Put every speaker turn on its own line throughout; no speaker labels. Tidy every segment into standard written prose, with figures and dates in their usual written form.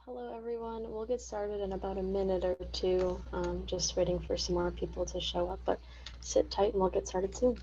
Hello everyone. We'll get started in about a minute or two. Just waiting for some more people to show up, but sit tight and we'll get started soon.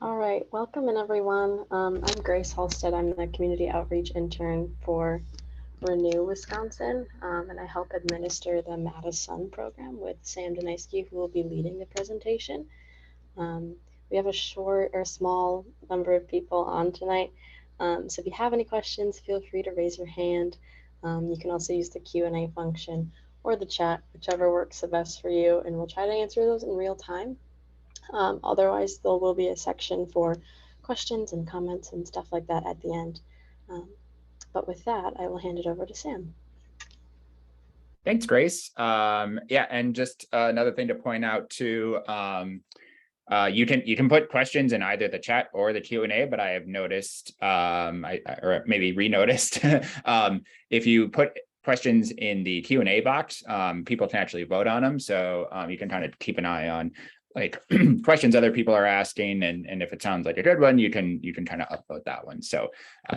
All right, welcome in everyone. I'm Grace Halstead. I'm the Community Outreach Intern for Renew Wisconsin, and I help administer the MadiSUN program with Sam Deniski, who will be leading the presentation. We have a short or small number of people on tonight, so if you have any questions, feel free to raise your hand. You can also use the Q&A function or the chat, whichever works the best for you, and we'll try to answer those in real time. Otherwise, there will be a section for questions and comments and stuff like that at the end. But with that, I will hand it over to Sam.
Thanks, Grace. Yeah, and just another thing to point out too, you can put questions in either the chat or the Q&A, but I have noticed, or maybe re-noticed, if you put questions in the Q&A box, people can actually vote on them. So you can kind of keep an eye on like questions other people are asking, and if it sounds like a good one, you can kind of upvote that one. So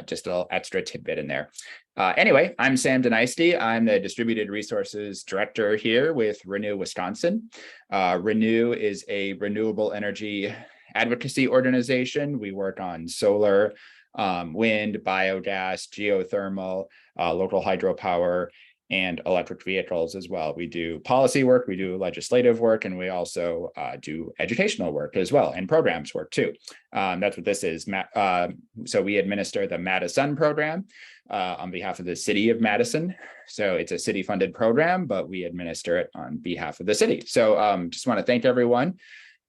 just a little extra tidbit in there. Anyway, I'm Sam Deniski. I'm the Distributed Resources Director here with Renew Wisconsin. Renew is a renewable energy advocacy organization. We work on solar, wind, biogas, geothermal, local hydropower, and electric vehicles as well. We do policy work, we do legislative work, and we also do educational work as well, and programs work too. That's what this is. So we administer the MadiSUN program on behalf of the City of Madison. So it's a city-funded program, but we administer it on behalf of the city. So just want to thank everyone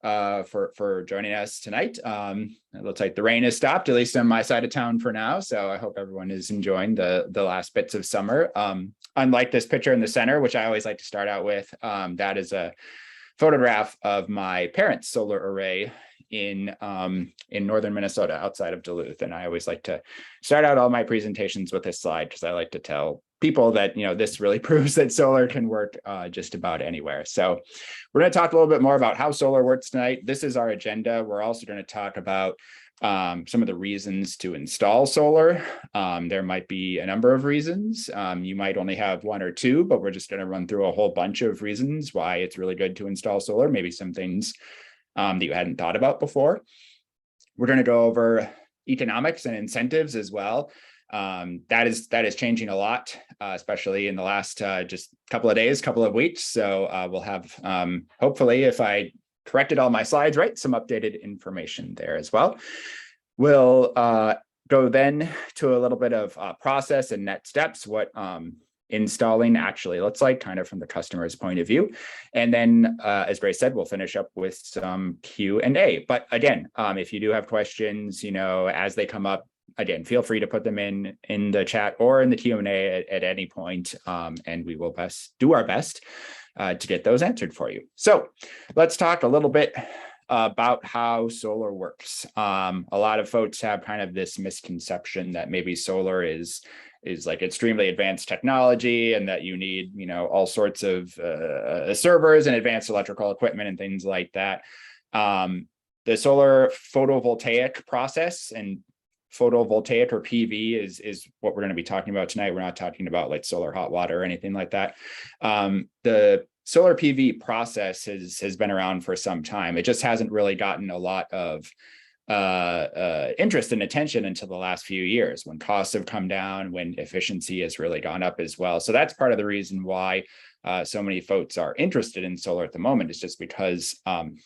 for joining us tonight. It looks like the rain has stopped, at least on my side of town for now. So I hope everyone is enjoying the last bits of summer. Unlike this picture in the center, which I always like to start out with, that is a photograph of my parents' solar array in northern Minnesota, outside of Duluth. And I always like to start out all my presentations with this slide because I like to tell people that, you know, this really proves that solar can work just about anywhere. So we're going to talk a little bit more about how solar works tonight. This is our agenda. We're also going to talk about some of the reasons to install solar. There might be a number of reasons. You might only have one or two, but we're just going to run through a whole bunch of reasons why it's really good to install solar, maybe some things that you hadn't thought about before. We're going to go over economics and incentives as well. That is changing a lot, especially in the last just couple of days, couple of weeks. So we'll have, hopefully, if I corrected all my slides right, some updated information there as well. We'll go then to a little bit of process and next steps, what installing actually looks like, kind of from the customer's point of view. And then, as Grace said, we'll finish up with some Q&A. But again, if you do have questions, you know, as they come up, again, feel free to put them in the chat or in the Q&A at any point, and we will do our best to get those answered for you. So let's talk a little bit about how solar works. A lot of folks have kind of this misconception that maybe solar is like extremely advanced technology and that you need, you know, all sorts of servers and advanced electrical equipment and things like that. The solar photovoltaic process, and photovoltaic or PV is what we're going to be talking about tonight. We're not talking about like solar hot water or anything like that. The solar PV process has been around for some time. It just hasn't really gotten a lot of interest and attention until the last few years, when costs have come down, when efficiency has really gone up as well. So that's part of the reason why so many folks are interested in solar at the moment, is just because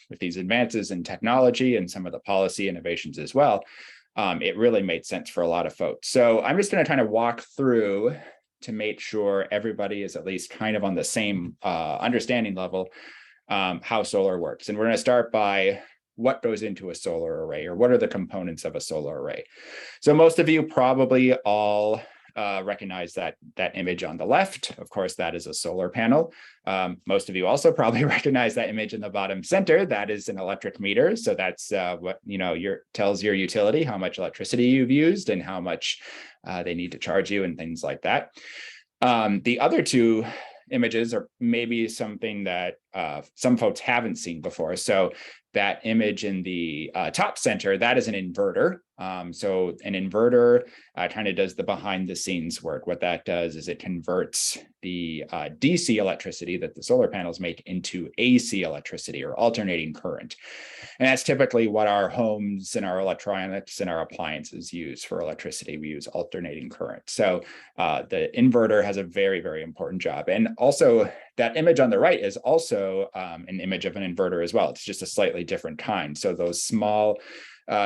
with these advances in technology and some of the policy innovations as well, it really made sense for a lot of folks. So I'm just going to kind of walk through to make sure everybody is at least kind of on the same understanding level how solar works. And we're going to start by what goes into a solar array, or what are the components of a solar array. So most of you probably all recognize that image on the left. Of course, that is a solar panel. Most of you also probably recognize that image in the bottom center. That is an electric meter. So that's what, you know, tells your utility how much electricity you've used and how much they need to charge you and things like that. The other two images are maybe something that some folks haven't seen before. So that image in the top center, that is an inverter. So an inverter kind of does the behind the scenes work. What that does is it converts the DC electricity that the solar panels make into AC electricity, or alternating current. And that's typically what our homes and our electronics and our appliances use for electricity. We use alternating current. So the inverter has a very, very important job. And also that image on the right is also an image of an inverter as well. It's just a slightly different kind. So those small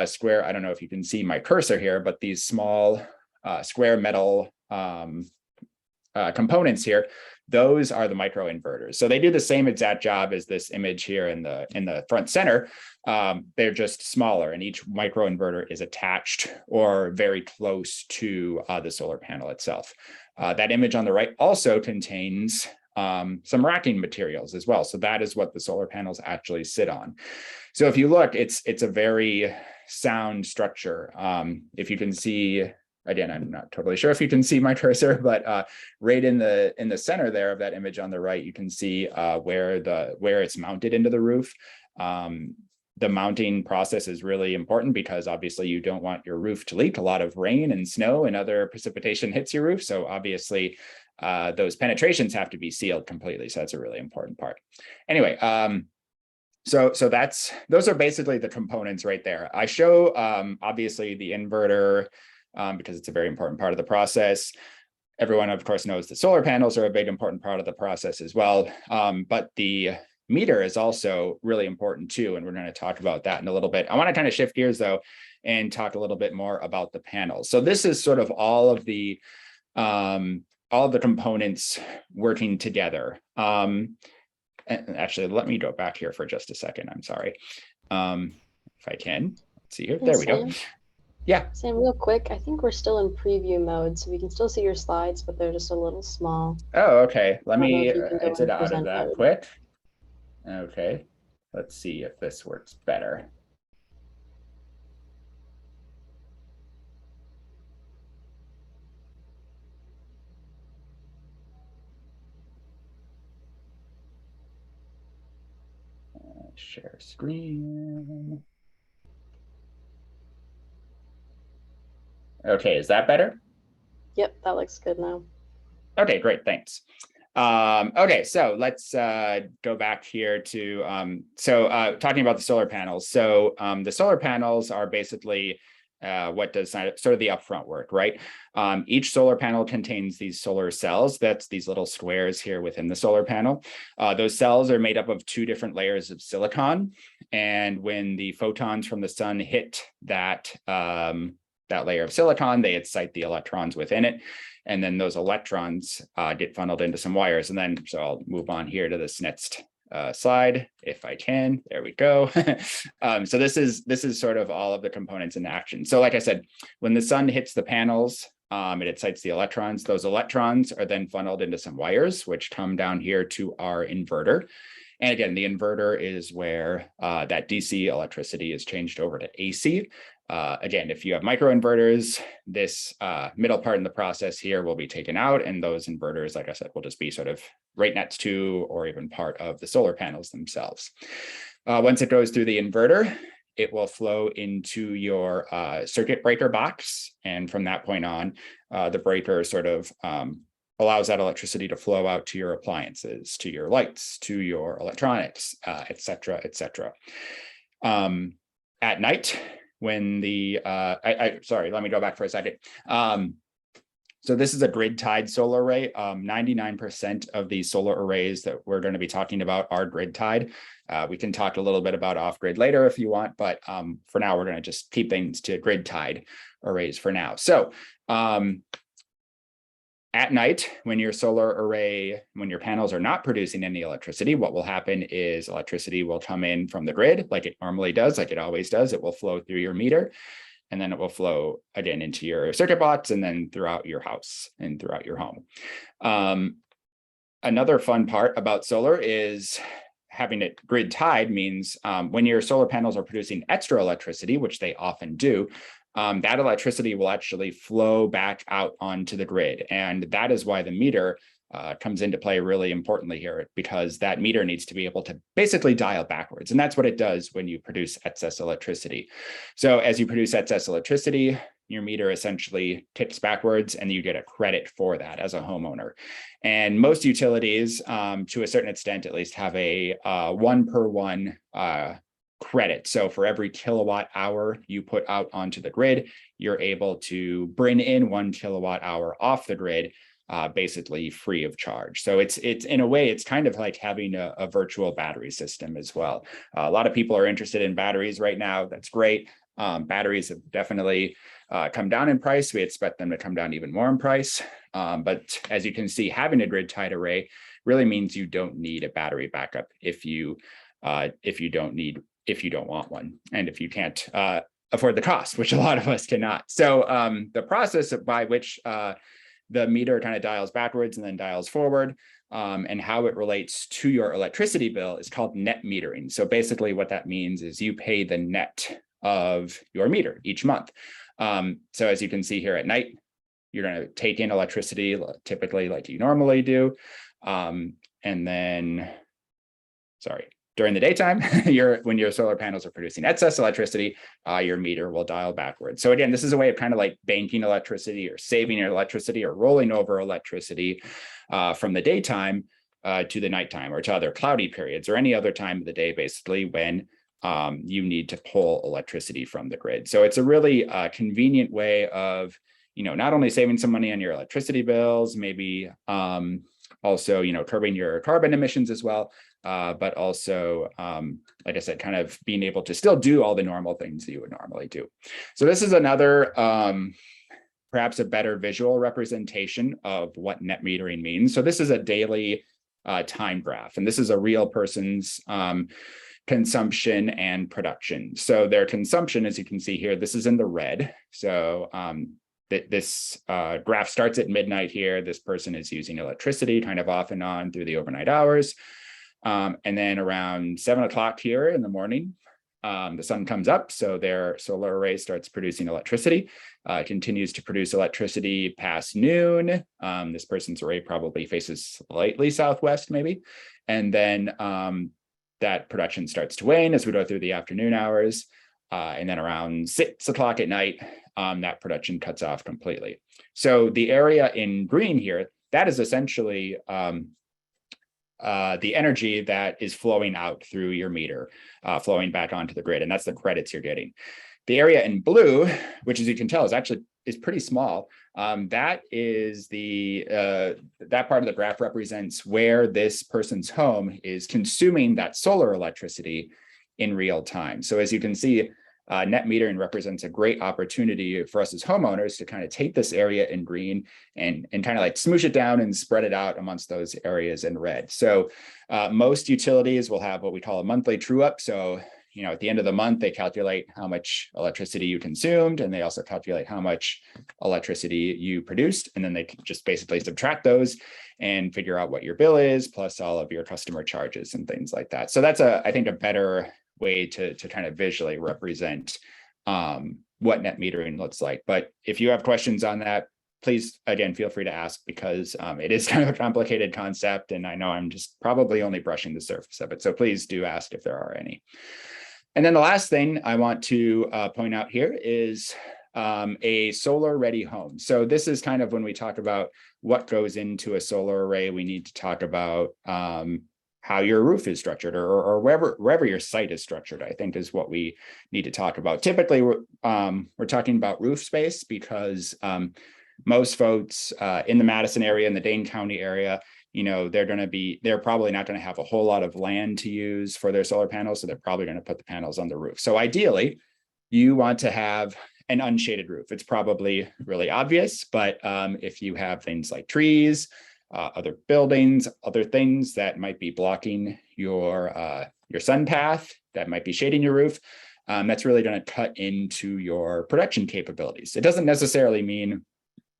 square, I don't know if you can see my cursor here, but these small square metal components here, those are the microinverters. So they do the same exact job as this image here in the front center. They're just smaller, and each microinverter is attached or very close to the solar panel itself. That image on the right also contains some racking materials as well. So that is what the solar panels actually sit on. So if you look, it's a very sound structure. If you can see, again, I'm not totally sure if you can see my cursor, but right in the center there of that image on the right, you can see where it's mounted into the roof. The mounting process is really important because obviously you don't want your roof to leak. A lot of rain and snow and other precipitation hits your roof. So obviously those penetrations have to be sealed completely. So that's a really important part. Anyway, so those are basically the components right there. I show obviously the inverter because it's a very important part of the process. Everyone, of course, knows the solar panels are a big important part of the process as well. But the meter is also really important too, and we're going to talk about that in a little bit. I want to kind of shift gears though and talk a little bit more about the panels. So this is sort of all of the components working together. And actually, let me go back here for just a second. I'm sorry. If I can, let's see here. There we go. Yeah.
Sam, real quick, I think we're still in preview mode, so we can still see your slides, but they're just a little small.
Oh, okay. Let me exit out of
present
that
mode.
quick. Okay. Let's see if this works better. Share screen. Okay, is that better?
Yep, that looks good now.
Okay, great, thanks. Okay, so let's go back here to talking about the solar panels. So the solar panels are basically what does sort of the upfront work, right? Each solar panel contains these solar cells. That's these little squares here within the solar panel. Those cells are made up of two different layers of silicon. And when the photons from the sun hit that layer of silicon, they excite the electrons within it. And then those electrons get funneled into some wires. And then, so I'll move on here to this next slide if I can. There we go. So this is sort of all of the components in action. So like I said, when the sun hits the panels, it excites the electrons. Those electrons are then funneled into some wires, which come down here to our inverter. And again, the inverter is where that DC electricity is changed over to AC. Again, if you have microinverters, this middle part in the process here will be taken out, and those inverters, like I said, will just be sort of right next to or even part of the solar panels themselves. Once it goes through the inverter, it will flow into your circuit breaker box. And from that point on, the breaker sort of allows that electricity to flow out to your appliances, to your lights, to your electronics, et cetera, et cetera. At night, when the, sorry, let me go back for a second. So this is a grid-tied solar array. 99% of these solar arrays that we're going to be talking about are grid-tied. We can talk a little bit about off-grid later if you want, but for now, we're going to just keep things to grid-tied arrays for now. So at night, when your solar array, when your panels are not producing any electricity, what will happen is electricity will come in from the grid like it normally does, like it always does. It will flow through your meter, and then it will flow again into your circuit box and then throughout your house and throughout your home. Another fun part about solar is having it grid tied means when your solar panels are producing extra electricity, which they often do, that electricity will actually flow back out onto the grid. And that is why the meter comes into play really importantly here, because that meter needs to be able to basically dial backwards. And that's what it does when you produce excess electricity. So as you produce excess electricity, your meter essentially ticks backwards and you get a credit for that as a homeowner. And most utilities, to a certain extent at least, have a 1-for-1 credit. So for every kilowatt hour you put out onto the grid, you're able to bring in 1 kilowatt hour off the grid, basically free of charge. So it's in a way, it's kind of like having a virtual battery system as well. A lot of people are interested in batteries right now. That's great. Batteries have definitely come down in price. We expect them to come down even more in price. But as you can see, having a grid tied array really means you don't need a battery backup if you don't want one, and if you can't afford the cost, which a lot of us cannot. So the process by which the meter kind of dials backwards and then dials forward, and how it relates to your electricity bill is called net metering. So basically what that means is you pay the net of your meter each month. So as you can see here at night, you're going to take in electricity typically like you normally do. And then, sorry, during the daytime, when your solar panels are producing excess electricity, your meter will dial backwards. So again, this is a way of kind of like banking electricity or saving your electricity or rolling over electricity from the daytime to the nighttime or to other cloudy periods or any other time of the day, basically, when you need to pull electricity from the grid. So it's a really convenient way of, not only saving some money on your electricity bills, maybe also, curbing your carbon emissions as well, but also, like I said, kind of being able to still do all the normal things that you would normally do. So this is another, perhaps a better visual representation of what net metering means. So this is a daily time graph, and this is a real person's consumption and production. So their consumption, as you can see here, this is in the red. So this graph starts at midnight here. This person is using electricity kind of off and on through the overnight hours. And then around 7 o'clock here in the morning, the sun comes up. So their solar array starts producing electricity, continues to produce electricity past noon. This person's array probably faces slightly southwest maybe. And then that production starts to wane as we go through the afternoon hours. And then around 6 o'clock at night, that production cuts off completely. So the area in green here, that is essentially the energy that is flowing out through your meter, flowing back onto the grid, and that's the credits you're getting. The area in blue, which as you can tell is pretty small, that is that part of the graph represents where this person's home is consuming that solar electricity in real time. So as you can see, net metering represents a great opportunity for us as homeowners to kind of take this area in green and kind of like smoosh it down and spread it out amongst those areas in red. So most utilities will have what we call a monthly true up. So at the end of the month, they calculate how much electricity you consumed, and they also calculate how much electricity you produced. And then they just basically subtract those and figure out what your bill is, plus all of your customer charges and things like that. So that's I think a better way to kind of visually represent what net metering looks like. But if you have questions on that, please, again, feel free to ask, because it is kind of a complicated concept, and I know I'm just probably only brushing the surface of it. So please do ask if there are any. And then the last thing I want to point out here is a solar ready home. So this is kind of when we talk about what goes into a solar array, we need to talk about how your roof is structured, or wherever your site is structured, I think is what we need to talk about. Typically, we're talking about roof space, because most folks in the Madison area, in the Dane County area, they're probably not going to have a whole lot of land to use for their solar panels. So they're probably going to put the panels on the roof. So ideally, you want to have an unshaded roof. It's probably really obvious, but if you have things like trees, other buildings, other things that might be blocking your sun path, that might be shading your roof, that's really going to cut into your production capabilities. It doesn't necessarily mean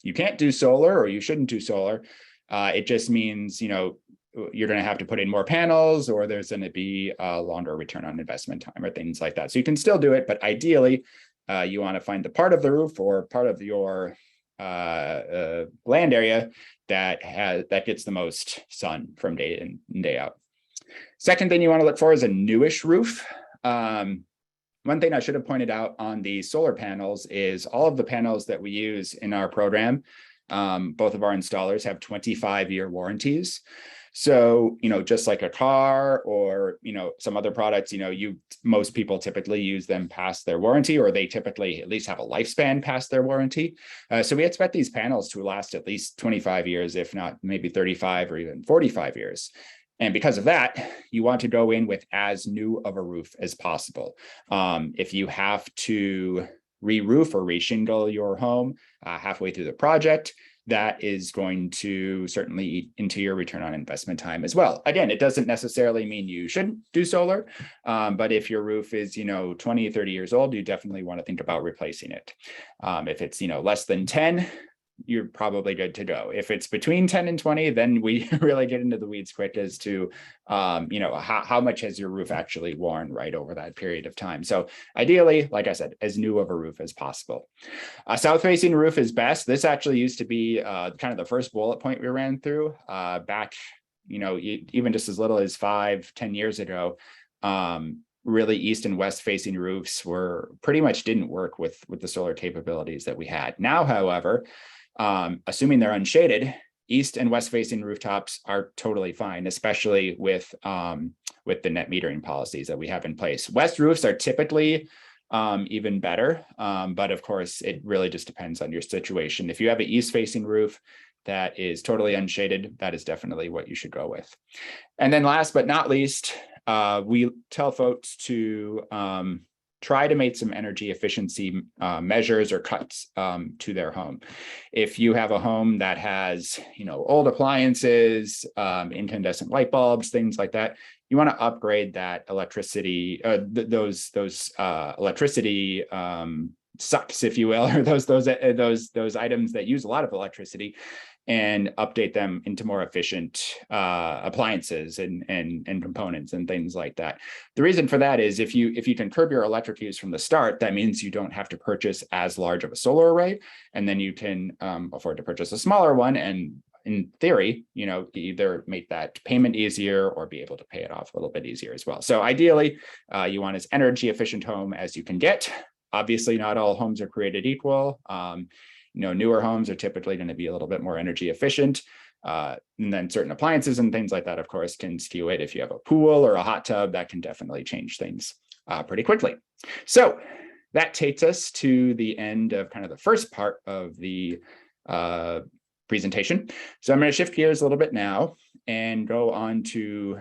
you can't do solar or you shouldn't do solar. It just means, you're going to have to put in more panels, or there's going to be a longer return on investment time or things like that. So you can still do it, but ideally, you want to find the part of the roof or part of your land area that gets the most sun from day in and day out. Second thing you want to look for is a newish roof. One thing I should have pointed out on the solar panels is all of the panels that we use in our program, both of our installers have 25-year warranties. So, just like a car or, some other products, most people typically use them past their warranty, or they typically at least have a lifespan past their warranty. So we expect these panels to last at least 25 years, if not maybe 35 or even 45 years. And because of that, you want to go in with as new of a roof as possible. If you have to re-roof or re-shingle your home halfway through the project, that is going to certainly eat into your return on investment time as well. Again, it doesn't necessarily mean you shouldn't do solar, but if your roof is, 20, 30 years old, you definitely want to think about replacing it. If it's, less than 10, you're probably good to go. If it's between 10 and 20, then we really get into the weeds quick as to, how much has your roof actually worn right over that period of time. So ideally, like I said, as new of a roof as possible. A south-facing roof is best. This actually used to be kind of the first bullet point we ran through back, even just as little as 5-10 years ago. Really east and west facing roofs pretty much didn't work with the solar capabilities that we had. Now, however, assuming they're unshaded, east and west facing rooftops are totally fine, especially with the net metering policies that we have in place. West roofs are typically even better, but of course, it really just depends on your situation. If you have an east facing roof that is totally unshaded, that is definitely what you should go with. And then last but not least, we tell folks to try to make some energy efficiency measures or cuts to their home. If you have a home that has, old appliances, incandescent light bulbs, things like that, you want to upgrade that electricity, those electricity sucks, if you will, or those items that use a lot of electricity, and update them into more efficient appliances and components and things like that. The reason for that is if you can curb your electric use from the start, that means you don't have to purchase as large of a solar array, and then you can afford to purchase a smaller one, and in theory, either make that payment easier or be able to pay it off a little bit easier as well. So ideally, you want as energy efficient home as you can get. Obviously, not all homes are created equal. Newer homes are typically going to be a little bit more energy efficient. And then certain appliances and things like that, of course, can skew it. If you have a pool or a hot tub, that can definitely change things pretty quickly. So that takes us to the end of kind of the first part of the presentation. So I'm going to shift gears a little bit now and go on to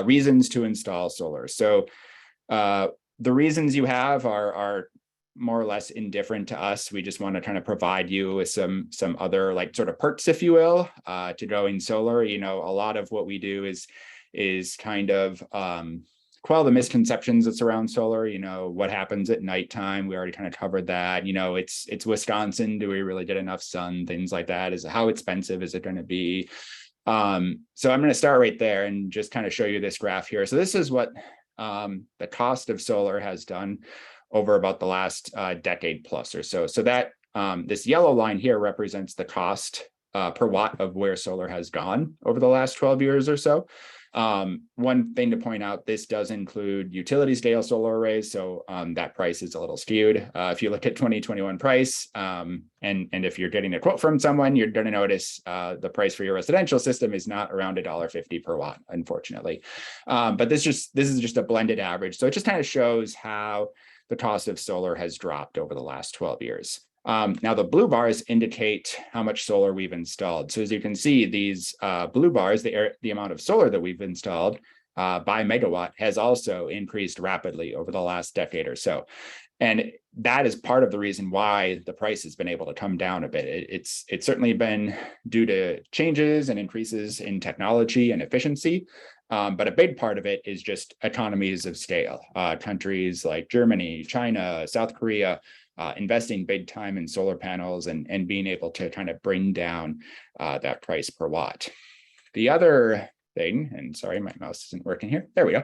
reasons to install solar. So the reasons you have are more or less indifferent to us. We just want to kind of provide you with some other like sort of perks, if you will, to going solar. You know, a lot of what we do is kind of quell the misconceptions that surround solar. You know, what happens at nighttime, we already kind of covered that. You know, it's Wisconsin, do we really get enough sun, things like that. Is how expensive is it going to be? So I'm going to start right there and just kind of show you this graph here. So this is what the cost of solar has done over about the last decade plus or so. So that this yellow line here represents the cost per watt of where solar has gone over the last 12 years or so. One thing to point out, this does include utility scale solar arrays, so that price is a little skewed. If you look at 2021 price, and if you're getting a quote from someone, you're going to notice the price for your residential system is not around $1.50 per watt, unfortunately. But this is just a blended average, so it just kind of shows how the cost of solar has dropped over the last 12 years. Now the blue bars indicate how much solar we've installed. So as you can see, these blue bars, the amount of solar that we've installed by megawatt has also increased rapidly over the last decade or so. And that is part of the reason why the price has been able to come down a bit. It's certainly been due to changes and increases in technology and efficiency. But a big part of it is just economies of scale. Countries like Germany, China, South Korea, investing big time in solar panels and being able to kind of bring down that price per watt. The other thing, and sorry, my mouse isn't working here. There we go.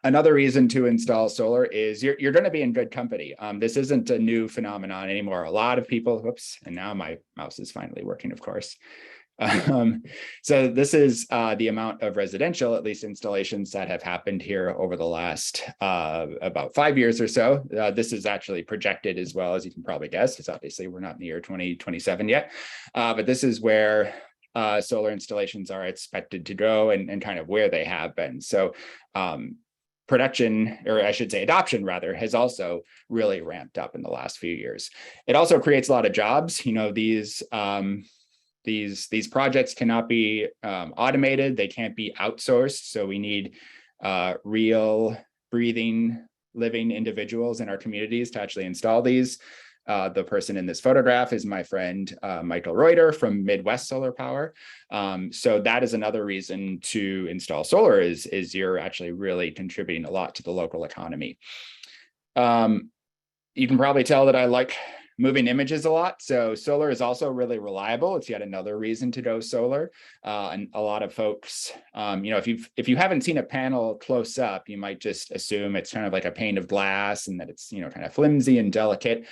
Another reason to install solar is you're going to be in good company. This isn't a new phenomenon anymore. A lot of people, whoops, and now my mouse is finally working, of course. So this is the amount of residential, at least installations that have happened here over the last about 5 years or so. This is actually projected as well, as you can probably guess, because obviously we're not in the year 2027 yet. But this is where solar installations are expected to go and kind of where they have been. So production, or I should say adoption rather, has also really ramped up in the last few years. It also creates a lot of jobs. You know, these projects cannot be automated. They can't be outsourced. So we need real, breathing, living individuals in our communities to actually install these. The person in this photograph is my friend, Michael Reuter from Midwest Solar Power. So that is another reason to install solar is you're actually really contributing a lot to the local economy. You can probably tell that I like moving images a lot. So solar is also really reliable. It's yet another reason to go solar. And a lot of folks, you know, if you haven't seen a panel close up, you might just assume it's kind of like a pane of glass and that it's, you know, kind of flimsy and delicate.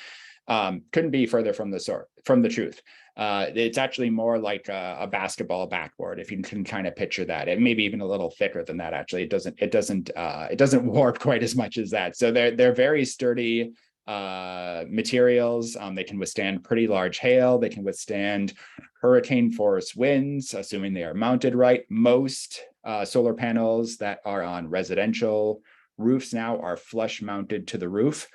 Couldn't be further from the truth. It's actually more like a basketball backboard, if you can kind of picture that. It may be even a little thicker than that. Actually, it doesn't warp quite as much as that. So they're very sturdy materials. They can withstand pretty large hail. They can withstand hurricane force winds, assuming they are mounted right. Most solar panels that are on residential roofs now are flush mounted to the roof.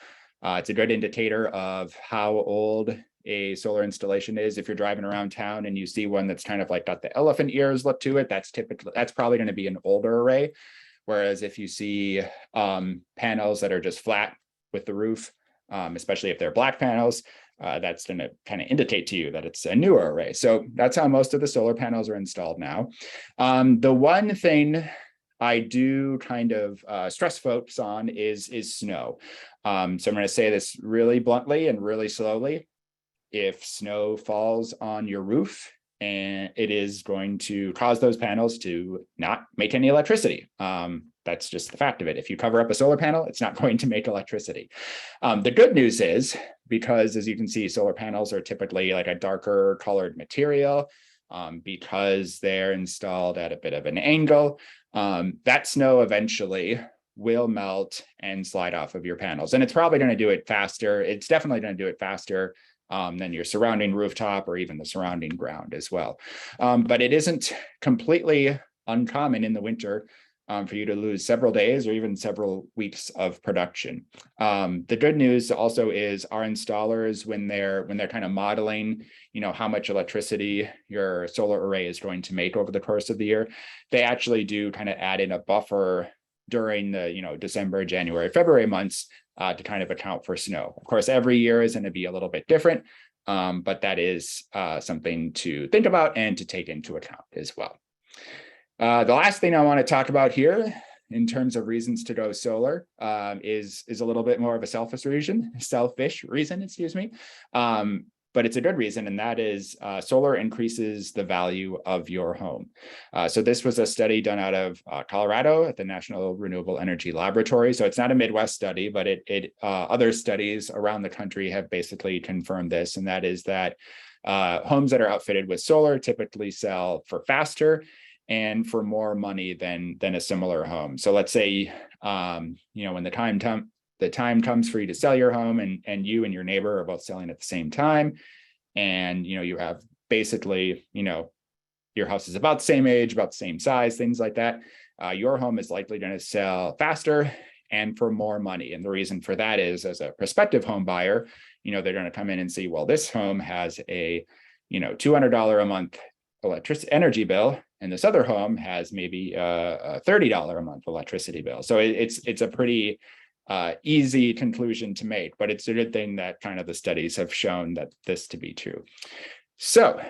It's a good indicator of how old a solar installation is. If you're driving around town and you see one that's kind of like got the elephant ears look to it, that's probably going to be an older array. Whereas if you see panels that are just flat with the roof, especially if they're black panels, that's going to kind of indicate to you that it's a newer array. So that's how most of the solar panels are installed now. The one thing I do kind of stress folks on is snow. So I'm going to say this really bluntly and really slowly. If snow falls on your roof, and it is going to cause those panels to not make any electricity. That's just the fact of it. If you cover up a solar panel, it's not going to make electricity. The good news is, because as you can see, solar panels are typically like a darker colored material, because they're installed at a bit of an angle, that snow eventually will melt and slide off of your panels. And it's probably going to do it faster. It's definitely going to do it faster than your surrounding rooftop or even the surrounding ground as well. But it isn't completely uncommon in the winter for you to lose several days or even several weeks of production. The good news also is our installers, when they're kind of modeling, you know, how much electricity your solar array is going to make over the course of the year, they actually do kind of add in a buffer during the, December, January, February months to kind of account for snow. Of course, every year is going to be a little bit different, but that is something to think about and to take into account as well. The last thing I want to talk about here in terms of reasons to go solar is a little bit more of a selfish reason, excuse me. But it's a good reason, and that is solar increases the value of your home. So this was a study done out of Colorado at the National Renewable Energy Laboratory. So it's not a Midwest study, but other studies around the country have basically confirmed this, and that is that homes that are outfitted with solar typically sell for faster and for more money than a similar home. So let's say, when the time comes for you to sell your home and you and your neighbor are both selling at the same time, and you have basically, your house is about the same age, about the same size, things like that, your home is likely going to sell faster and for more money. And the reason for that is, as a prospective home buyer, they're going to come in and see, well, this home has a $200 a month electricity energy bill, and this other home has maybe a $30 a month electricity bill. So it's a pretty easy conclusion to make, but it's a good thing that kind of the studies have shown that this to be true. So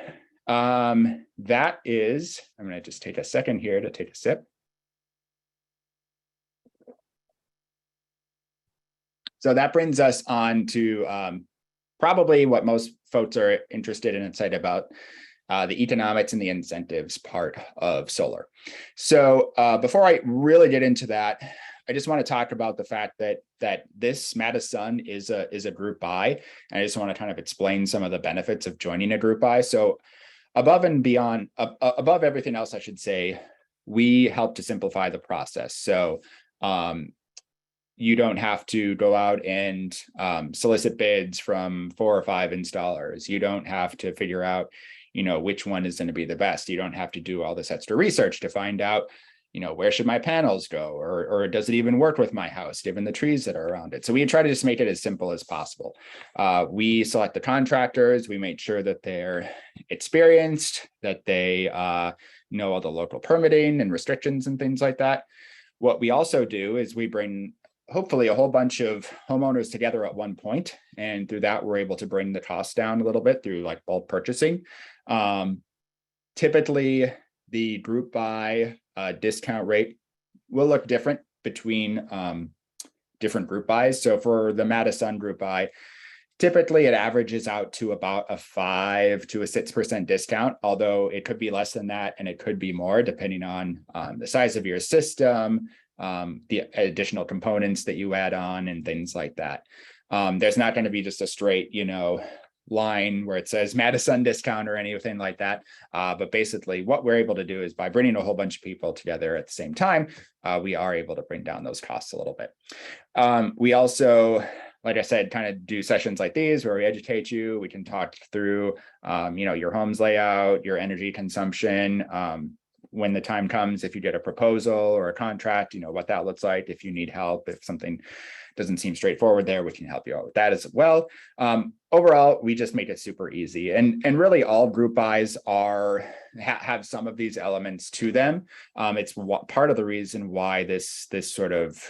that is, I'm going to just take a second here to take a sip. So that brings us on to probably what most folks are interested and excited about, the economics and the incentives part of solar. So before I really get into that, I just want to talk about the fact that this MadiSUN is a group buy, and I just want to kind of explain some of the benefits of joining a group buy. So above and beyond, above everything else, I should say, we help to simplify the process. So you don't have to go out and solicit bids from 4 or 5 installers. You don't have to figure out, which one is going to be the best. You don't have to do all this extra research to find out, where should my panels go, or does it even work with my house, given the trees that are around it? So we try to just make it as simple as possible. We select the contractors. We make sure that they're experienced, that they know all the local permitting and restrictions and things like that. What we also do is we bring hopefully a whole bunch of homeowners together at one point, and through that we're able to bring the cost down a little bit through like bulk purchasing. Typically the group buy discount rate will look different between different group buys. So for the MadiSUN group buy, typically it averages out to about a 5 to a 6% discount, although it could be less than that and it could be more depending on the size of your system, the additional components that you add on and things like that. There's not going to be just a straight, line where it says MadiSUN discount or anything like that. But basically what we're able to do is by bringing a whole bunch of people together at the same time, we are able to bring down those costs a little bit. We also, like I said, kind of do sessions like these where we educate you. We can talk through, your home's layout, your energy consumption, when the time comes, if you get a proposal or a contract, what that looks like. If you need help, if something doesn't seem straightforward there, we can help you out with that as well. Overall, we just make it super easy, and really all group buys have some of these elements to them. It's part of the reason why this sort of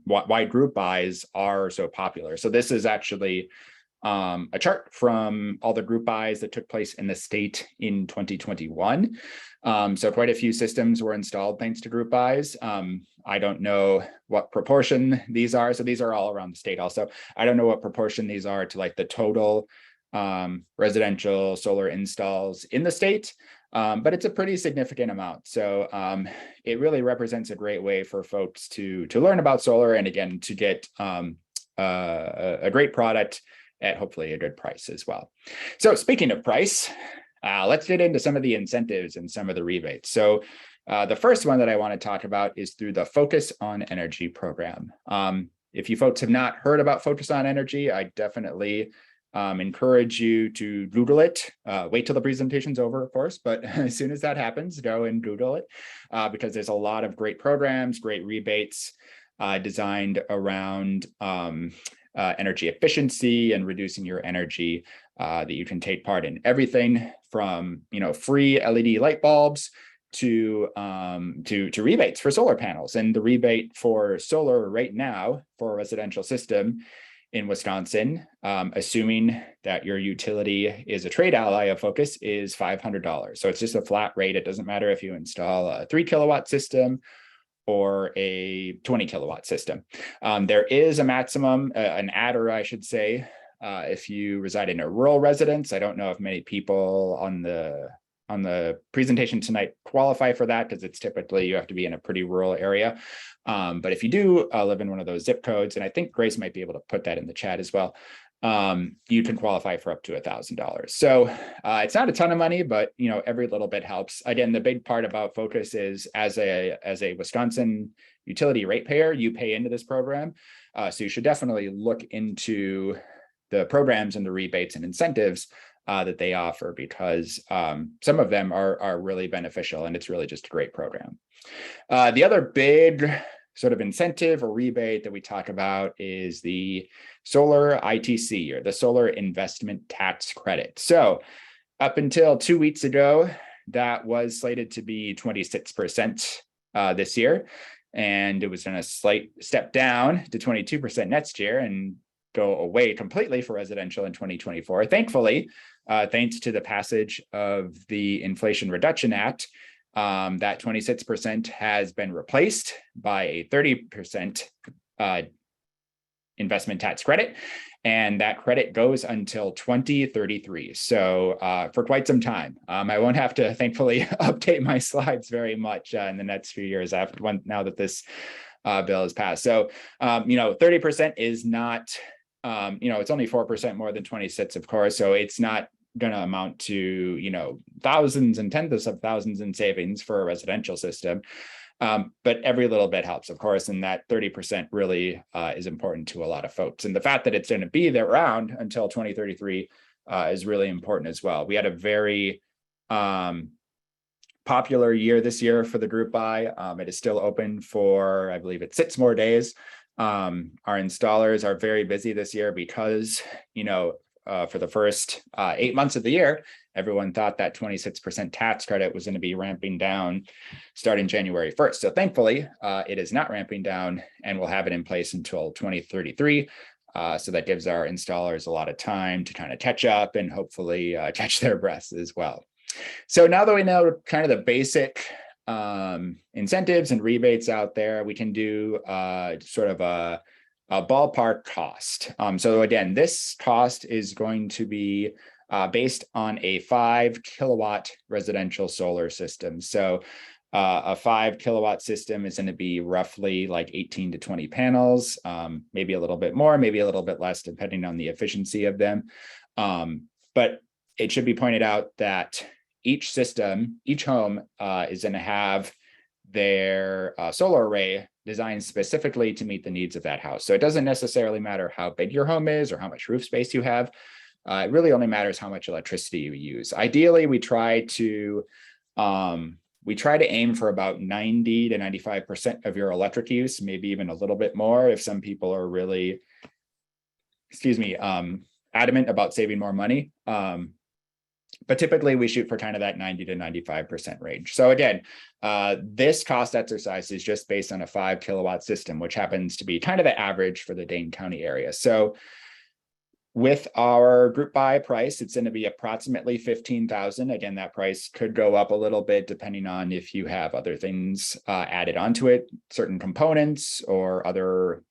why group buys are so popular. So this is actually a chart from all the group buys that took place in the state in 2021. So quite a few systems were installed thanks to group buys. I don't know what proportion these are. So these are all around the state also. I don't know what proportion these are to like the total residential solar installs in the state, but it's a pretty significant amount. So it really represents a great way for folks to learn about solar, and again, to get a great product at hopefully a good price as well. So speaking of price, let's get into some of the incentives and some of the rebates. So the first one that I want to talk about is through the Focus on Energy program. If you folks have not heard about Focus on Energy, I definitely encourage you to Google it. Wait till the presentation's over, of course, but as soon as that happens, go and Google it, because there's a lot of great programs, great rebates designed around energy efficiency and reducing your energy that you can take part in. Everything from free LED light bulbs to rebates for solar panels. And the rebate for solar right now for a residential system in Wisconsin, assuming that your utility is a trade ally of Focus, is $500. So it's just a flat rate. It doesn't matter if you install a 3 kilowatt system or a 20 kilowatt system. There is a maximum, an adder, I should say, if you reside in a rural residence. I don't know if many people on the presentation tonight qualify for that, because it's typically you have to be in a pretty rural area. But if you do live in one of those zip codes, and I think Grace might be able to put that in the chat as well, you can qualify for up to $1,000. So it's not a ton of money, but every little bit helps. Again, the big part about Focus is as a Wisconsin utility ratepayer, you pay into this program. So you should definitely look into the programs and the rebates and incentives that they offer, because some of them are really beneficial, and it's really just a great program. The other big sort of incentive or rebate that we talk about is the solar ITC, or the solar investment tax credit. So up until 2 weeks ago, that was slated to be 26% this year, and it was in a slight step down to 22% next year and go away completely for residential in 2024. Thankfully, thanks to the passage of the Inflation Reduction Act, that 26% has been replaced by a 30% investment tax credit, and that credit goes until 2033. So for quite some time. I won't have to, thankfully, update my slides very much in the next few years now that this bill is passed. So 30% is not, it's only 4% more than 26, of course. So it's not going to amount to, thousands and tens of thousands in savings for a residential system. But every little bit helps, of course, and that 30% really is important to a lot of folks. And the fact that it's going to be there around until 2033 is really important as well. We had a very popular year this year for the group buy. It is still open for, I believe it's 6 more days. Our installers are very busy this year because, for the first 8 months of the year, everyone thought that 26% tax credit was going to be ramping down starting January 1st. So thankfully, it is not ramping down, and we'll have it in place until 2033. So that gives our installers a lot of time to kind of catch up and hopefully catch their breaths as well. So now that we know kind of the basic incentives and rebates out there, we can do sort of a ballpark cost. So again, this cost is going to be based on a 5 kilowatt residential solar system. So a 5 kilowatt system is going to be roughly like 18 to 20 panels, maybe a little bit more, maybe a little bit less, depending on the efficiency of them. But it should be pointed out that each system, each home is going to have their solar array designed specifically to meet the needs of that house. So it doesn't necessarily matter how big your home is or how much roof space you have. It really only matters how much electricity you use. Ideally, we try to aim for about 90 to 95% of your electric use, maybe even a little bit more if some people are really, adamant about saving more money. But typically we shoot for kind of that 90 to 95% range. So again, this cost exercise is just based on a 5 kilowatt system, which happens to be kind of the average for the Dane County area. So with our group buy price, it's going to be approximately $15,000. Again, that price could go up a little bit depending on if you have other things added onto it, certain components or other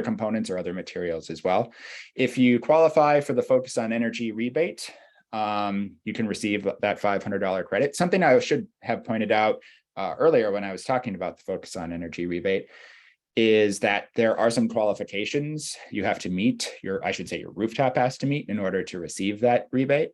components or other materials as well. If you qualify for the Focus on Energy rebate, you can receive that $500 credit. Something I should have pointed out earlier when I was talking about the Focus on Energy rebate is that there are some qualifications you have to meet. Your rooftop has to meet in order to receive that rebate.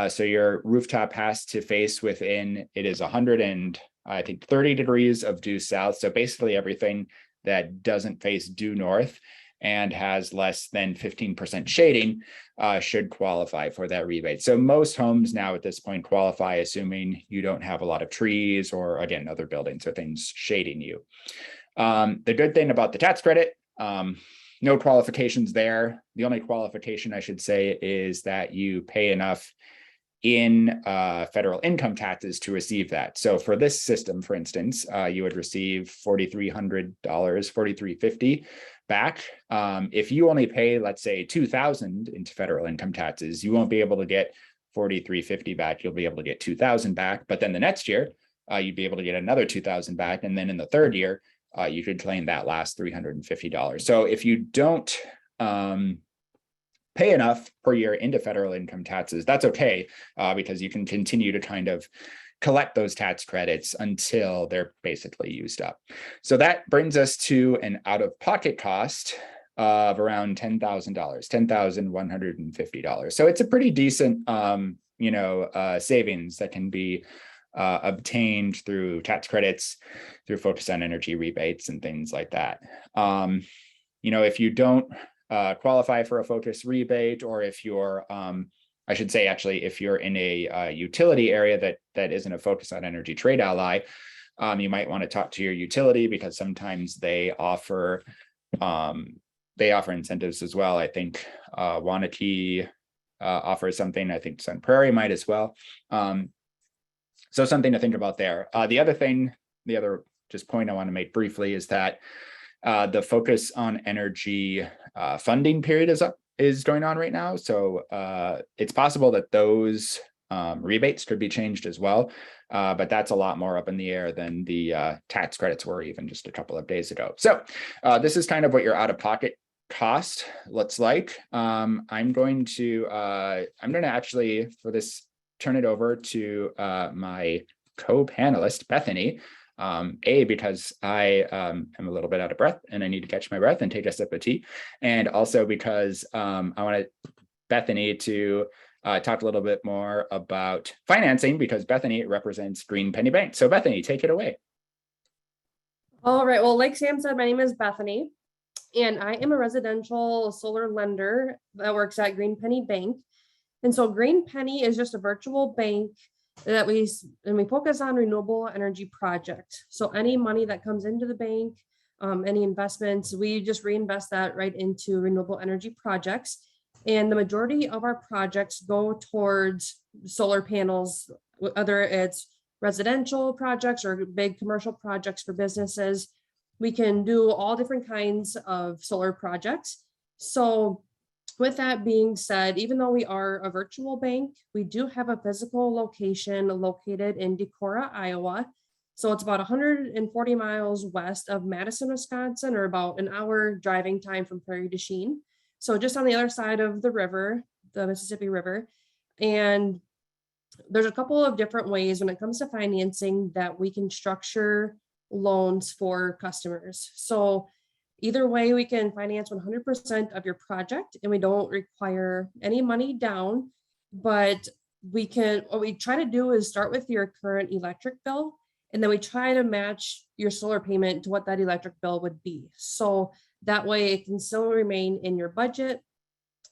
So your rooftop has to face within, it is 130 degrees of due south. So basically everything that doesn't face due north and has less than 15% shading should qualify for that rebate. So most homes now at this point qualify, assuming you don't have a lot of trees or, again, other buildings or things shading you. The good thing about the tax credit, no qualifications there. The only qualification I should say is that you pay enough in federal income taxes to receive that. So for this system, for instance, you would receive $4,300, $4,350 back. If you only pay, let's say, $2,000 into federal income taxes, you won't be able to get $4,350 back. You'll be able to get $2,000 back. But then the next year, you'd be able to get another $2,000 back. And then in the third year, you could claim that last $350. So if you don't pay enough per year into federal income taxes, that's okay, because you can continue to kind of collect those tax credits until they're basically used up. So that brings us to an out-of-pocket cost of around $10,000, $10,150. So it's a pretty decent, savings that can be obtained through tax credits, through focus on energy rebates and things like that. If you don't qualify for a focus rebate, or if you're, I should say, actually, if you're in a utility area that isn't a focus on energy trade ally, you might want to talk to your utility, because sometimes they offer incentives as well. I think Wanakee offers something. I think Sun Prairie might as well. So something to think about there. The other just point I want to make briefly is that the focus on energy funding period is going on right now. So it's possible that those rebates could be changed as well. But that's a lot more up in the air than the tax credits were even just a couple of days ago. So this is kind of what your out-of-pocket cost looks like. I'm going to actually, for this, turn it over to my co-panelist, Bethany, because I am a little bit out of breath and I need to catch my breath and take a sip of tea. And also because I want Bethany to talk a little bit more about financing, because Bethany represents Green Penny Bank. So Bethany, take it away.
All right. Well, like Sam said, my name is Bethany, and I am a residential solar lender that works at Green Penny Bank. And so Green Penny is just a virtual bank that we focus on renewable energy projects. So any money that comes into the bank, any investments, we just reinvest that right into renewable energy projects. And the majority of our projects go towards solar panels, whether it's residential projects or big commercial projects for businesses. We can do all different kinds of solar projects. So with that being said, even though we are a virtual bank, we do have a physical location located in Decorah, Iowa. So it's about 140 miles west of Madison, Wisconsin, or about an hour driving time from Prairie du Chien. So just on the other side of the river, the Mississippi River. And there's a couple of different ways when it comes to financing that we can structure loans for customers. So either way, we can finance 100% of your project and we don't require any money down, but what we try to do is start with your current electric bill, and then we try to match your solar payment to what that electric bill would be. So that way it can still remain in your budget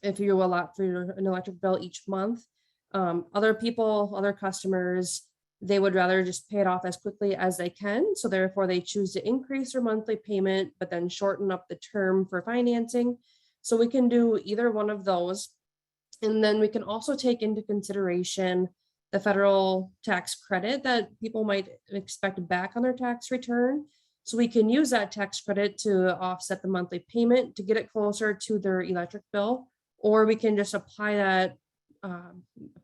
if you allot for an electric bill each month. Other customers, they would rather just pay it off as quickly as they can. So therefore they choose to increase their monthly payment, but then shorten up the term for financing. So we can do either one of those. And then we can also take into consideration the federal tax credit that people might expect back on their tax return. So we can use that tax credit to offset the monthly payment to get it closer to their electric bill, or we can just apply that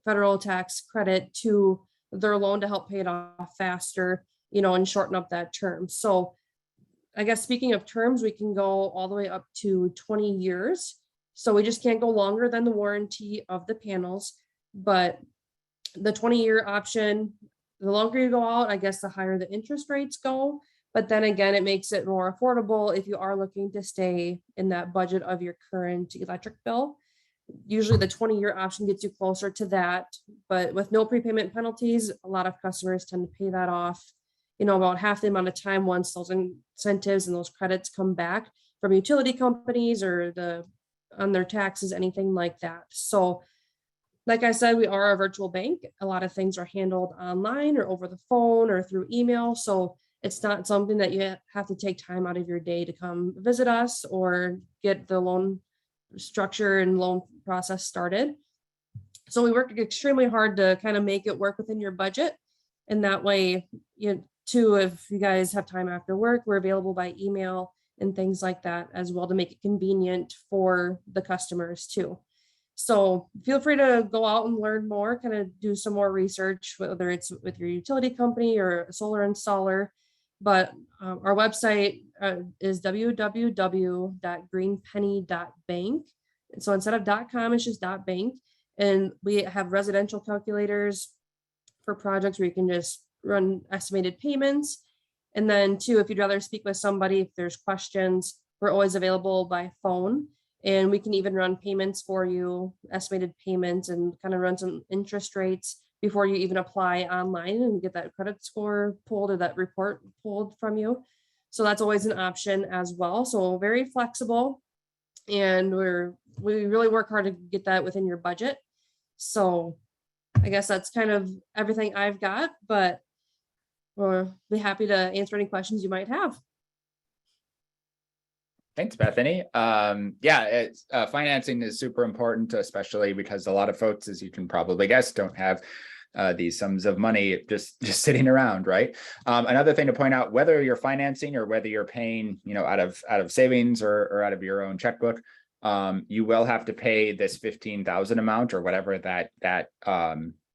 federal tax credit to their loan to help pay it off faster, and shorten up that term. So I guess speaking of terms, we can go all the way up to 20 years. So we just can't go longer than the warranty of the panels, but the 20-year option, the longer you go out, I guess the higher the interest rates go. But then again, it makes it more affordable if you are looking to stay in that budget of your current electric bill. Usually the 20-year option gets you closer to that, but with no prepayment penalties, a lot of customers tend to pay that off, about half the amount of time once those incentives and those credits come back from utility companies or on their taxes, anything like that. So like I said, we are a virtual bank. A lot of things are handled online or over the phone or through email. So it's not something that you have to take time out of your day to come visit us or get the loan structure and loan process started. So we work extremely hard to kind of make it work within your budget. And that way, too, if you guys have time after work, we're available by email and things like that as well to make it convenient for the customers too. So feel free to go out and learn more, kind of do some more research, whether it's with your utility company or a solar installer. But our website is www.greenpenny.bank. And so instead of .com, it's just .bank. And we have residential calculators for projects where you can just run estimated payments. And then too, if you'd rather speak with somebody, if there's questions, we're always available by phone. And we can even run payments for you, estimated payments, and kind of run some interest rates before you even apply online and get that credit score pulled or that report pulled from you. So that's always an option as well. So very flexible. And we really work hard to get that within your budget. So I guess that's kind of everything I've got, but we'll be happy to answer any questions you might have.
Thanks, Bethany. Yeah, financing is super important, especially because a lot of folks, as you can probably guess, don't have these sums of money just sitting around, right? Another thing to point out, whether you're financing or whether you're paying, out of savings or out of your own checkbook, you will have to pay this $15,000 amount or whatever that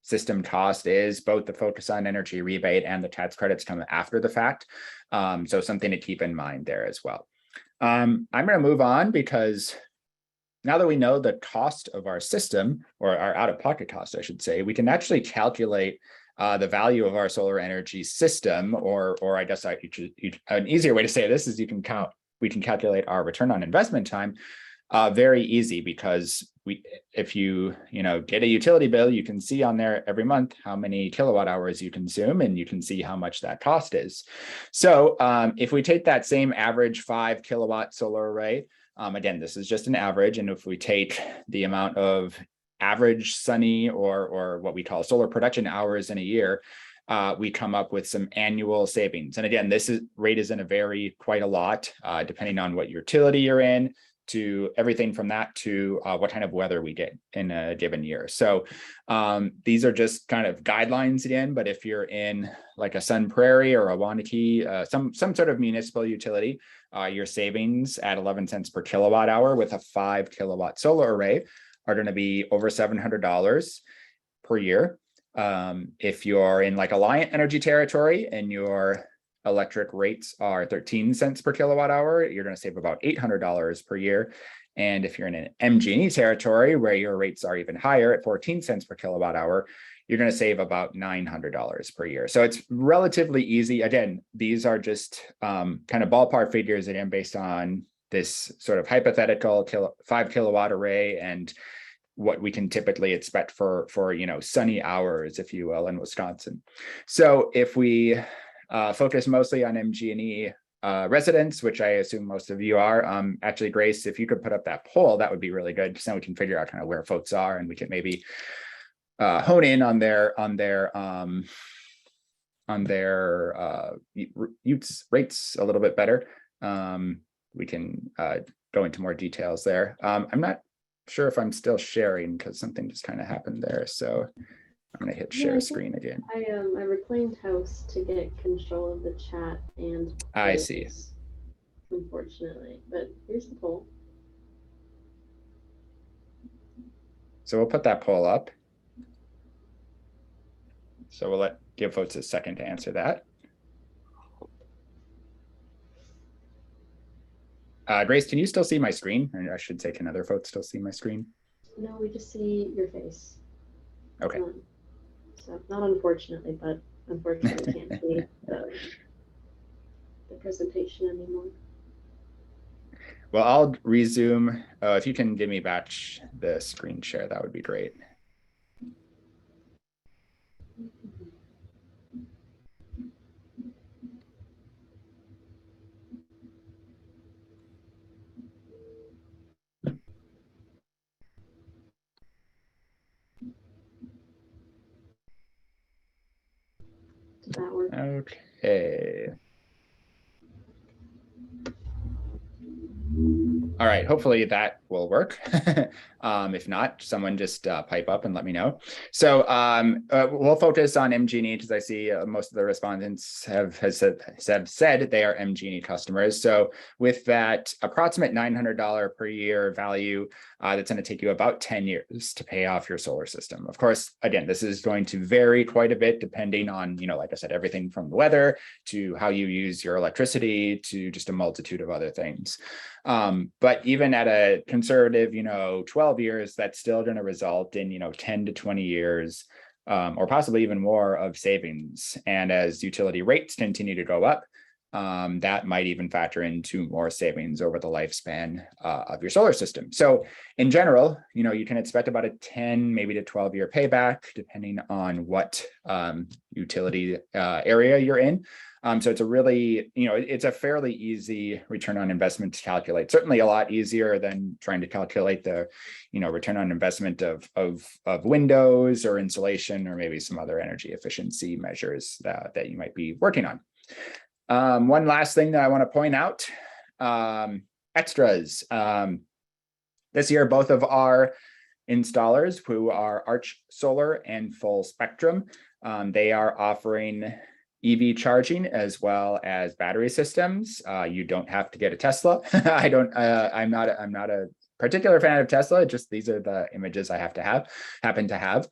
system cost is. Both the Focus on Energy rebate and the tax credits come after the fact. So something to keep in mind there as well. I'm going to move on because now that we know the cost of our system, or our out-of-pocket cost, I should say, we can actually calculate the value of our solar energy system, or I guess an easier way to say this is we can calculate our return on investment time very easy, because if you get a utility bill, you can see on there every month how many kilowatt hours you consume, and you can see how much that cost is. So if we take that same average 5 kilowatt solar array, again, this is just an average, and if we take the amount of average sunny or what we call solar production hours in a year, we come up with some annual savings. And again, rate is going to vary quite a lot depending on what utility you're in, to everything from that to what kind of weather we get in a given year. So these are just kind of guidelines again, but if you're in like a Sun Prairie or a Wanakee, some sort of municipal utility, your savings at 11 cents per kilowatt hour with a 5 kilowatt solar array are going to be over $700 per year. If you're in like Alliant Energy territory and your electric rates are 13 cents per kilowatt hour, you're going to save about $800 per year. And if you're in an MG&E territory where your rates are even higher at 14 cents per kilowatt hour, you're going to save about $900 per year. So it's relatively easy. Again, these are just kind of ballpark figures, again, based on this sort of hypothetical 5 kilowatt array and what we can typically expect for sunny hours, if you will, in Wisconsin. So if we focus mostly on MG&E residents, which I assume most of you are. Actually, Grace, if you could put up that poll, that would be really good, because then we can figure out kind of where folks are, and we can maybe hone in on their use rates a little bit better. We can go into more details there. I'm not sure if I'm still sharing because something just kind of happened there. So I'm going to hit share screen again.
I reclaimed house to get control of the chat and
I see.
Unfortunately, but here's the poll.
So we'll put that poll up. So we'll give folks a second to answer that. Grace, can you still see my screen? Or I should say, can other folks still see my screen?
No, we just see your face.
Okay.
So not unfortunately, but unfortunately can't see the presentation anymore.
Well, I'll resume. If you can give me back the screen share, that would be great.
Does that work?
Okay. All right, hopefully that will work. If not, someone just pipe up and let me know. So we'll focus on MG&E because I see most of the respondents have said they are MG&E customers. So with that approximate $900 per year value, that's going to take you about 10 years to pay off your solar system. Of course, again, this is going to vary quite a bit depending on, like I said, everything from the weather to how you use your electricity to just a multitude of other things. But even at a conservative, 12 years, that's still going to result in, 10 to 20 years or possibly even more of savings. And as utility rates continue to go up, that might even factor into more savings over the lifespan of your solar system. So in general, you can expect about a 10, maybe to 12-year payback, depending on what utility area you're in. So it's a really, it's a fairly easy return on investment to calculate. Certainly a lot easier than trying to calculate the, return on investment of windows or insulation or maybe some other energy efficiency measures that you might be working on. One last thing that I want to point out, extras. This year, both of our installers who are Arch Solar and Full Spectrum, they are offering EV charging as well as battery systems. You don't have to get a Tesla. I'm not a particular fan of Tesla. Just these are the images I happen to have.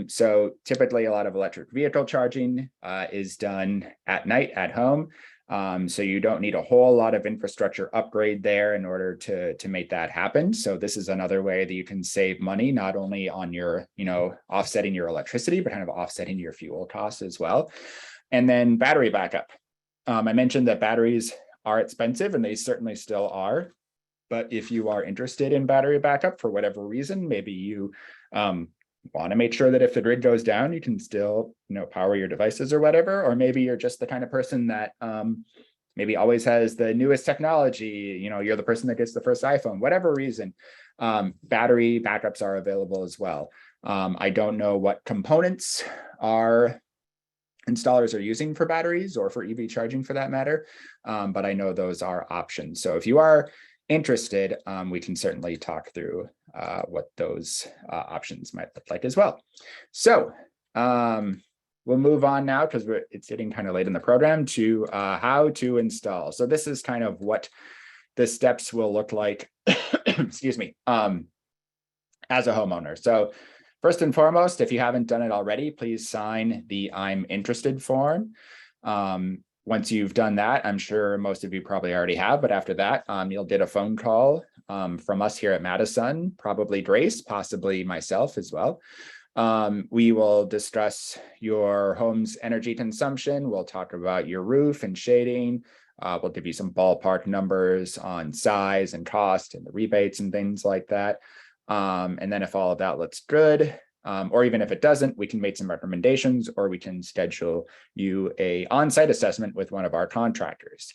So typically a lot of electric vehicle charging is done at night at home. So you don't need a whole lot of infrastructure upgrade there in order to make that happen. So this is another way that you can save money, not only on your, offsetting your electricity, but kind of offsetting your fuel costs as well. And then battery backup. I mentioned that batteries are expensive, and they certainly still are. But if you are interested in battery backup for whatever reason, maybe you want to make sure that if the grid goes down, you can still, power your devices or whatever. Or maybe you're just the kind of person that maybe always has the newest technology, you're the person that gets the first iPhone, whatever reason, battery backups are available as well. I don't know what components our installers are using for batteries or for EV charging for that matter, but I know those are options. So if you are interested, we can certainly talk through what those options might look like as well. So we'll move on now because it's getting kind of late in the program to how to install. So this is kind of what the steps will look like, excuse me, as a homeowner. So first and foremost, if you haven't done it already, please sign the I'm interested form. Once you've done that, I'm sure most of you probably already have, but after that, you'll get a phone call from us here at MadiSUN, probably Grace, possibly myself as well. We will discuss your home's energy consumption. We'll talk about your roof and shading. We'll give you some ballpark numbers on size and cost and the rebates and things like that. And then if all of that looks good, or even if it doesn't, we can make some recommendations, or we can schedule you a on-site assessment with one of our contractors.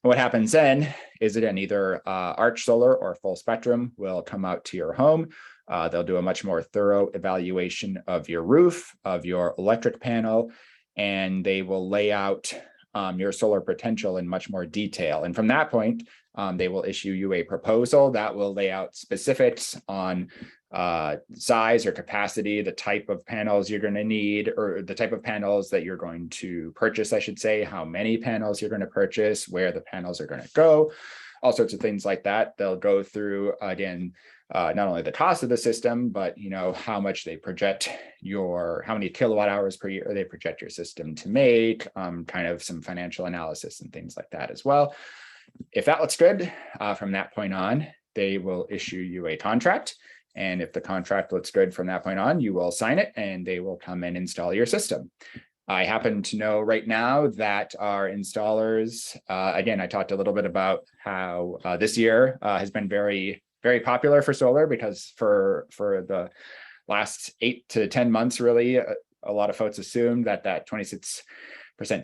And what happens then is that either Arch Solar or Full Spectrum will come out to your home. They'll do a much more thorough evaluation of your roof, of your electric panel, and they will lay out your solar potential in much more detail. And from that point, they will issue you a proposal that will lay out specifics on size or capacity, the type of panels you're going to need, or the type of panels that you're going to purchase, I should say, how many panels you're going to purchase, where the panels are going to go, all sorts of things like that. They'll go through, again, not only the cost of the system, but how much they project how many kilowatt hours per year they project your system to make, kind of some financial analysis and things like that as well. If that looks good, from that point on, they will issue you a contract. And if the contract looks good from that point on, you will sign it and they will come and install your system. I happen to know right now that our installers, again, I talked a little bit about how this year has been very, very popular for solar, because for the last 8 to 10 months, really, a lot of folks assumed that 26%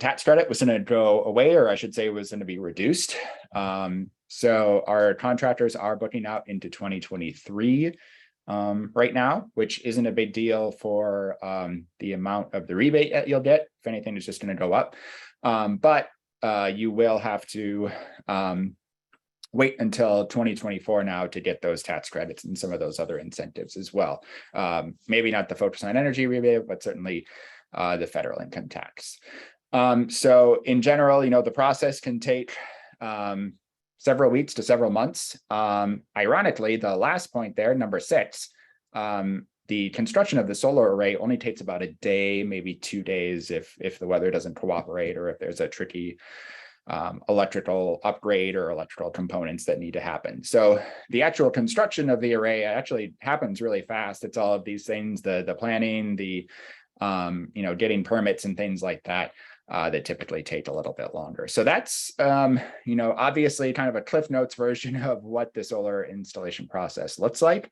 tax credit was going to go away, or I should say was going to be reduced. So our contractors are booking out into 2023 right now, which isn't a big deal for the amount of the rebate that you'll get. If anything, it's just going to go up. But you will have to wait until 2024 now to get those tax credits and some of those other incentives as well. Maybe not the focus on energy rebate, but certainly the federal income tax. So in general, the process can take several weeks to several months. Ironically, the last point there, number 6, the construction of the solar array only takes about a day, maybe 2 days if the weather doesn't cooperate or if there's a tricky electrical upgrade or electrical components that need to happen. So the actual construction of the array actually happens really fast. It's all of these things, the planning, the getting permits and things like that that typically take a little bit longer. So that's obviously kind of a Cliff Notes version of what the solar installation process looks like.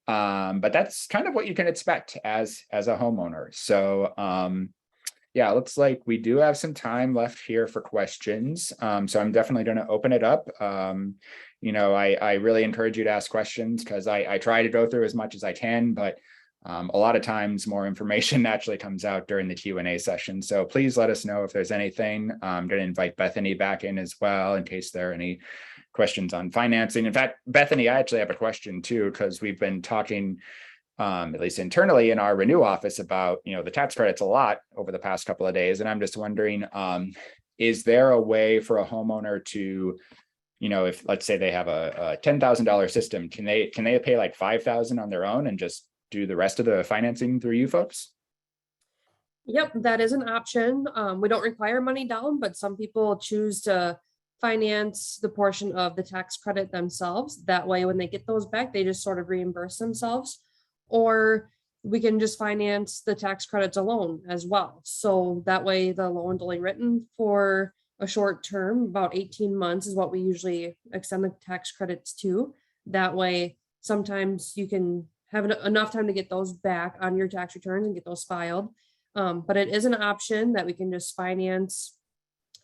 But that's kind of what you can expect as a homeowner. So yeah, looks like we do have some time left here for questions. So I'm definitely going to open it up. I really encourage you to ask questions because I try to go through as much as I can, but a lot of times more information actually comes out during the Q&A session. So please let us know if there's anything. I'm going to invite Bethany back in as well in case there are any questions on financing. In fact, Bethany, I actually have a question too, because we've been talking at least internally in our Renew office about, the tax credits a lot over the past couple of days. And I'm just wondering, is there a way for a homeowner to, if let's say they have a $10,000 system, can they pay like $5,000 on their own and just do the rest of the financing through you folks?
Yep, that is an option. We don't require money down, but some people choose to finance the portion of the tax credit themselves. That way, when they get those back, they just sort of reimburse themselves. Or we can just finance the tax credits alone as well. So that way the loan's only written for a short term, about 18 months is what we usually extend the tax credits to. That way, sometimes you can have enough time to get those back on your tax returns and get those filed. But it is an option that we can just finance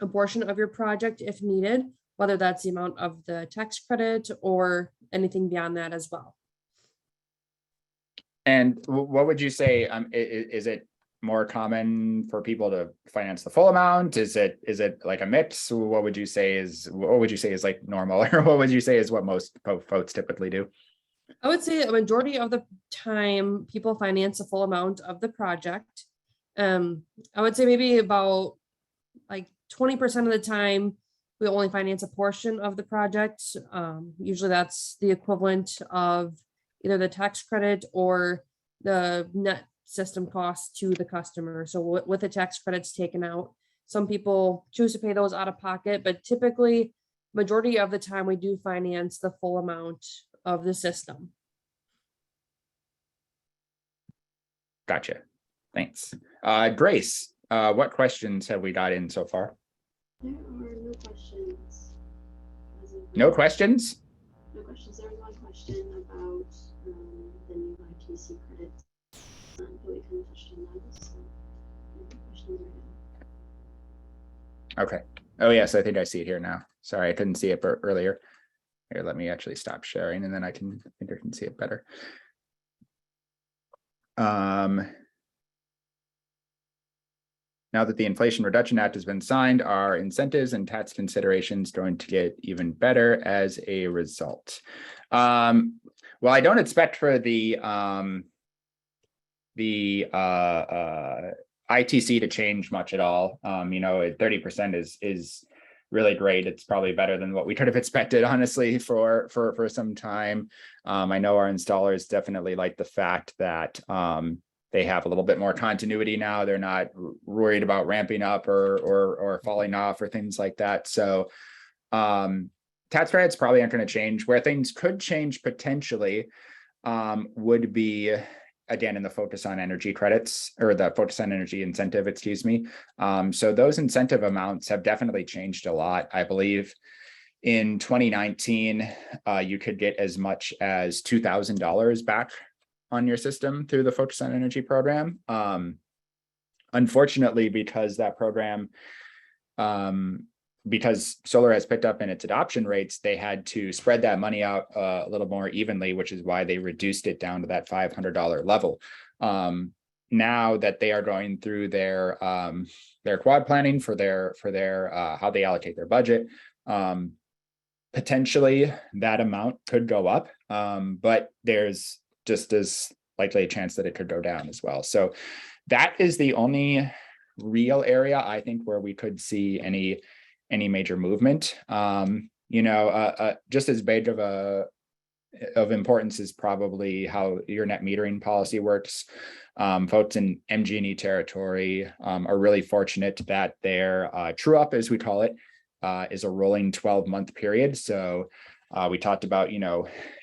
a portion of your project if needed, whether that's the amount of the tax credit or anything beyond that as well.
And what would you say, is it more common for people to finance the full amount? Is it like a mix? What would you say is like normal, or what would you say is what most folks typically do?
I would say a majority of the time people finance a full amount of the project. I would say maybe about like 20% of the time we only finance a portion of the project. Usually that's the equivalent of either the tax credit or the net system cost to the customer. So with the tax credits taken out, some people choose to pay those out of pocket, but typically majority of the time we do finance the full amount of the system.
Gotcha. Thanks. Grace, what questions have we got in so far?
There are no questions.
No questions?
No questions. There was one question about the new ITC credits, but we kind of touched on that. So no questions right now.
Okay. Oh yes, I think I see it here now. Sorry, I couldn't see it earlier. Here, let me actually stop sharing, and then I think I can see it better. Now that the Inflation Reduction Act has been signed, are incentives and tax considerations going to get even better as a result? Well, I don't expect for the ITC to change much at all. 30% is really great. It's probably better than what we could have expected, honestly, for some time. I know our installers definitely like the fact that they have a little bit more continuity now. They're not worried about ramping up or falling off or things like that. So tax credits probably aren't going to change. Where things could change potentially would be, again, in the focus on energy credits, or the focus on energy incentive, excuse me. So those incentive amounts have definitely changed a lot. I believe in 2019, you could get as much as $2,000 back on your system through the Focus on Energy program. Unfortunately, because that program, because solar has picked up in its adoption rates, they had to spread that money out a little more evenly, which is why they reduced it down to that $500 level. Now that they are going through their quad planning for their how they allocate their budget, potentially that amount could go up, but there's just as likely a chance that it could go down as well. So that is the only real area I think where we could see any major movement. Just as big of importance is probably how your net metering policy works. Folks in MG&E territory are really fortunate that their true up, as we call it, is a rolling 12-month period. So we talked about,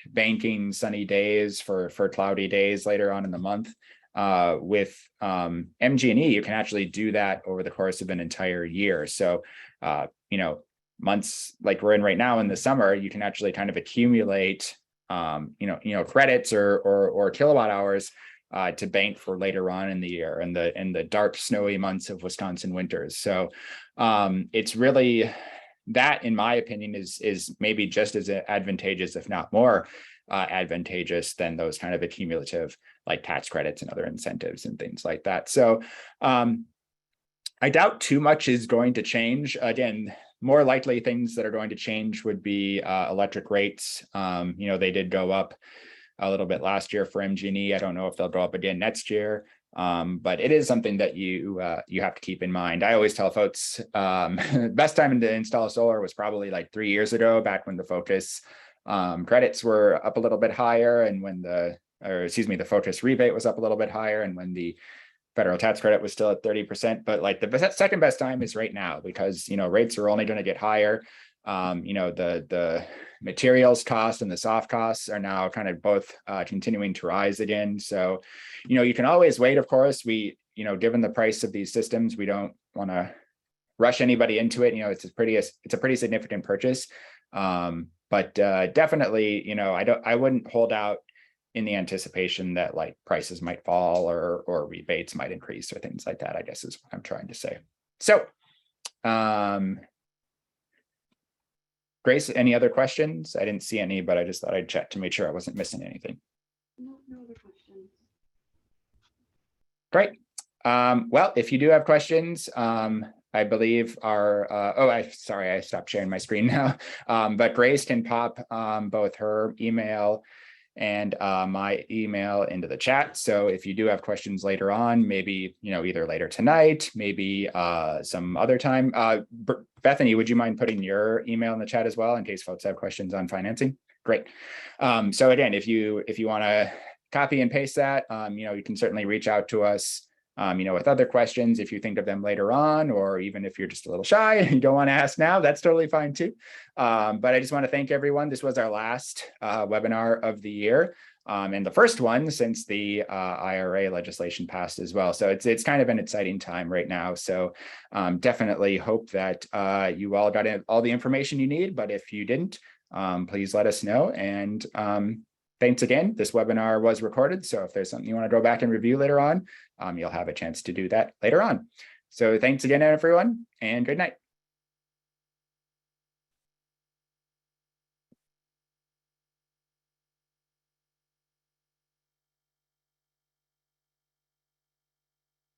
banking sunny days for cloudy days later on in the month. With MG&E, you can actually do that over the course of an entire year. So, months like we're in right now in the summer, you can actually kind of accumulate, credits or kilowatt hours to bank for later on in the year and the dark, snowy months of Wisconsin winters. So it's really that, in my opinion, is maybe just as advantageous, if not more advantageous than those kind of accumulative like tax credits and other incentives and things like that. So I doubt too much is going to change. Again, more likely things that are going to change would be electric rates. They did go up a little bit last year for MG&E. I don't know if they'll go up again next year, but it is something that you have to keep in mind. I always tell folks best time to install solar was probably like 3 years ago, back when the Focus credits were up a little bit higher, and when the Focus rebate was up a little bit higher, and when the federal tax credit was still at 30%. But like the second best time is right now, because rates are only going to get higher. The materials cost and the soft costs are now kind of both continuing to rise again. So you can always wait. Of course, given the price of these systems, we don't want to rush anybody into it. It's a pretty significant purchase. But definitely, I wouldn't hold out in the anticipation that like prices might fall or rebates might increase or things like that, I guess is what I'm trying to say. So, Grace, any other questions? I didn't see any, but I just thought I'd check to make sure I wasn't missing anything.
No other questions.
Great. Well, if you do have questions, I believe I stopped sharing my screen now. But Grace can pop both her email and my email into the chat. So if you do have questions later on, maybe, either later tonight, maybe some other time. Bethany, would you mind putting your email in the chat as well in case folks have questions on financing? Great. So again, if you want to copy and paste that, you can certainly reach out to us with other questions if you think of them later on, or even if you're just a little shy and you don't want to ask now, that's totally fine too. But I just want to thank everyone. This was our last webinar of the year, and the first one since the IRA legislation passed as well. So it's kind of an exciting time right now. So definitely hope that you all got all the information you need, but if you didn't, please let us know. And thanks again. This webinar was recorded, so if there's something you want to go back and review later on, you'll have a chance to do that later on. So thanks again, everyone, and good night.